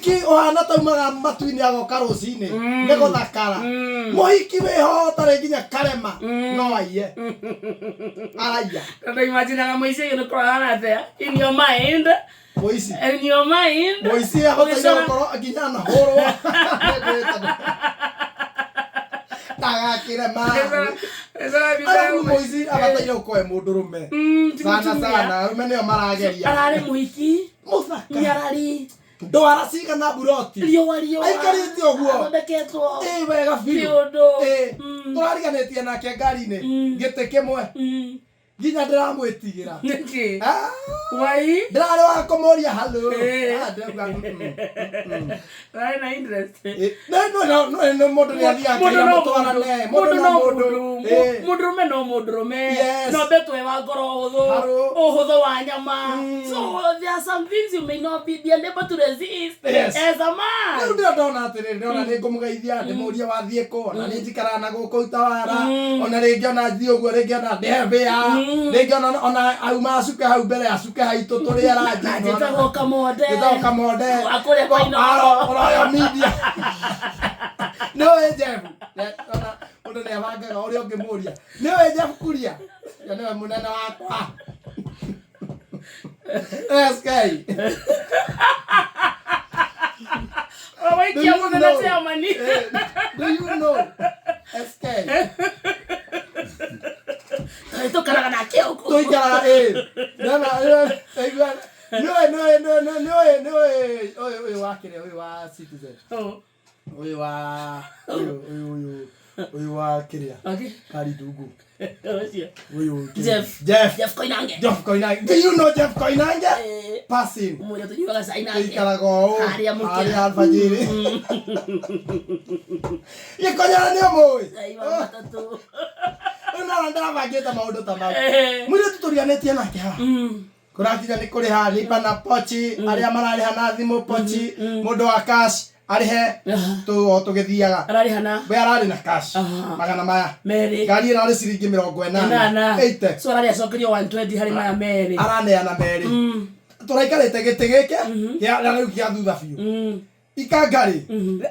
muhiki ohana taumaga matuini agoka rucini nego thakara muhiki weho tare nginya karema no aiye araya kada imagine nga moise you know korana there in your mind moise in your mind moise ahota yokoro nginya na horo taga kirema Ara moise abataire ukoe mundurume sana rume nio marageria arare muhiki muthaka nyarari ndwara cigana buroti rio aikarite uguo ndeketwo wega biũ turariganĩtie nake ngari-inĩ gĩtĩ kĩmwe nginya ndĩramwĩtigĩra nĩkĩ wai ndĩrarĩ wa kũmũria halo na interest no mũndũ nĩathiaga mũtwarane mũndũrũme no mũndũrũme no betwe wa ngoro ũhũthũ wa nyama so there are some things you may not be able to resist as a man rĩu ndio ndona atĩrĩrĩ ndona nĩ ngũmũgeithia ndĩmũrie wathiĩ kũ ona nĩ njikaraga na gũkũ itawara ona rĩngĩ ona thiĩ ũguo rĩngĩ ona ndembĩa rĩngĩ ona auma acuke hau mbere acuke haitũ tũrĩa rangi njĩtagwo Kamonde akũrĩa kwa Inooro oroyo media nĩũĩ Jeff ona mũndũ nĩabangaga ũrĩa ũngĩmũria nĩũĩ Jeff Kuria nĩwe mũnene wakwa SK waikia mũnene chairman do you know SK tukaraga na kĩo tuikaraga no wakire uyu wa Citizen uyu wa kiria kari dungu uyu Jeff Koinange do you know Jeff Koinange passing mmoja tujuaga saina ikarago ari alfajiri ikonyana ni moyo aiwa matatu ona ndabangĩte maũndũ ta mau mwĩrĩ tuturianĩtie nake ha kũrakinya nĩ kũrĩha lipa na pochi arĩa mararĩha na thimũ pochi mũndũ wa cash arĩhe tũgĩthiaga ararĩhana we ararĩ na cash magana maya merĩ ngari ĩrarĩ ciringi 80 so ararĩacokerio 120 harĩ maya merĩ araneana merĩ tũraikarĩte gĩtĩ gĩkĩ rĩu gĩa thutha biũ ikangarĩ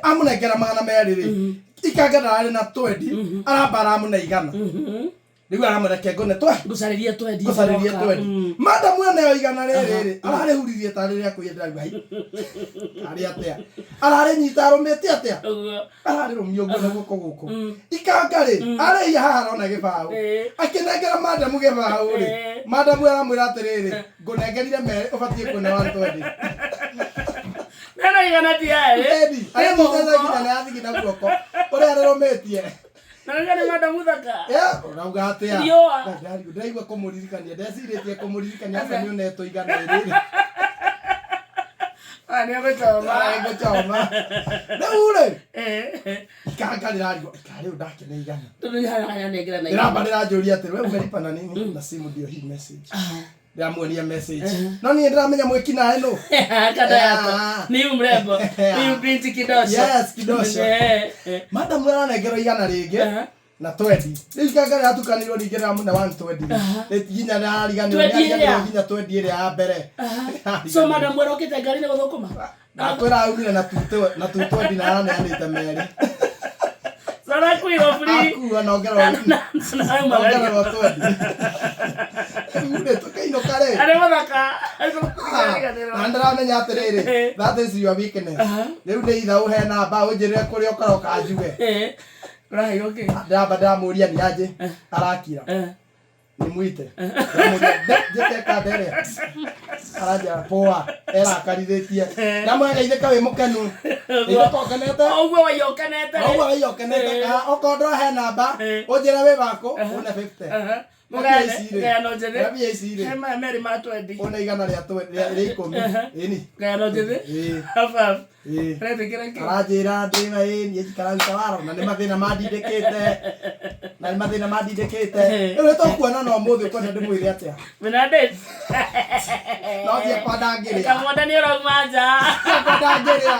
amũnengera magana merĩ rĩ ikanga ndararĩ na 20 arambara mũneigana rĩu aramũreke ngone gucarĩrie 20 madam ene igana rĩrĩ ararĩhuririe ta rĩrĩa kwĩndira guai arĩ atia ararĩnyita arũmĩte atia ararĩrũmia ũguo na guoko gũkũ ikangarĩ arĩ haha arona gĩbaũ akĩnengera madam gĩbaũ rĩ madam aramwĩra atĩrĩrĩ ngũnengerire merĩ ũbatiĩ kuona 120 nana igana tia edi ayamũgetha nginya yathigina guoko ũrĩa arũmĩtie nanga nĩ madam thaka urauga atia ndaigua kũmũririkania ndecirĩtie kũmũririkania aca nĩ ũnetwo igana rĩrĩ nĩ agũchoma rĩu rĩ ikanga rĩrarigwo rĩu ndakĩne igana rĩramba rĩranjũria atĩrĩ we umelipa na nini na simu ndio hii message ndamuonia message no niĩ ndĩramenya mwĩkinaĩ nũ kada yako ni mrembo ni binti kidosho yes kidosho madam aranengerwo igana rĩngĩ na 20 rĩu ikanga rĩatukanirwo ningĩ rĩramũne 120 nginya rĩrariganĩrwo nginya 20 ĩrĩa ya mbere so madam werokĩte ngari nĩ gũthũkũma nakwĩra aumire na 220 na araneanĩte merĩ sana kuiga free akuwa nongerwo 20 ule tukaino kare are mathaka na ndaramenya atĩrĩrĩ that is your weakness rĩu nĩ itha ũhe namba ũnjĩrĩre kũrĩa ũkaroka njuge right okay ndamũria nĩ aje arakira nimuite ndete kadere araja poa era karidhetie namwe geitheka we mukenu igokokenete ogwo wayokenete ka okondo he namba unjira we bako una 50 gayano njĩthĩ hema merĩ ma 20 una igana rĩa 10 ĩni gayano njĩthĩ hafaf retĩkĩra kĩ arajĩra ndĩma ĩni ĩjikararuta waro na nĩ mathĩna mandindĩkĩte rĩu tũkuona no mũthĩ ũkwenda ndĩmwĩre atĩa wĩna date no thiĩ kwa ndangĩrĩa Kamonde nĩ ũrauma nja kwa ndangĩrĩa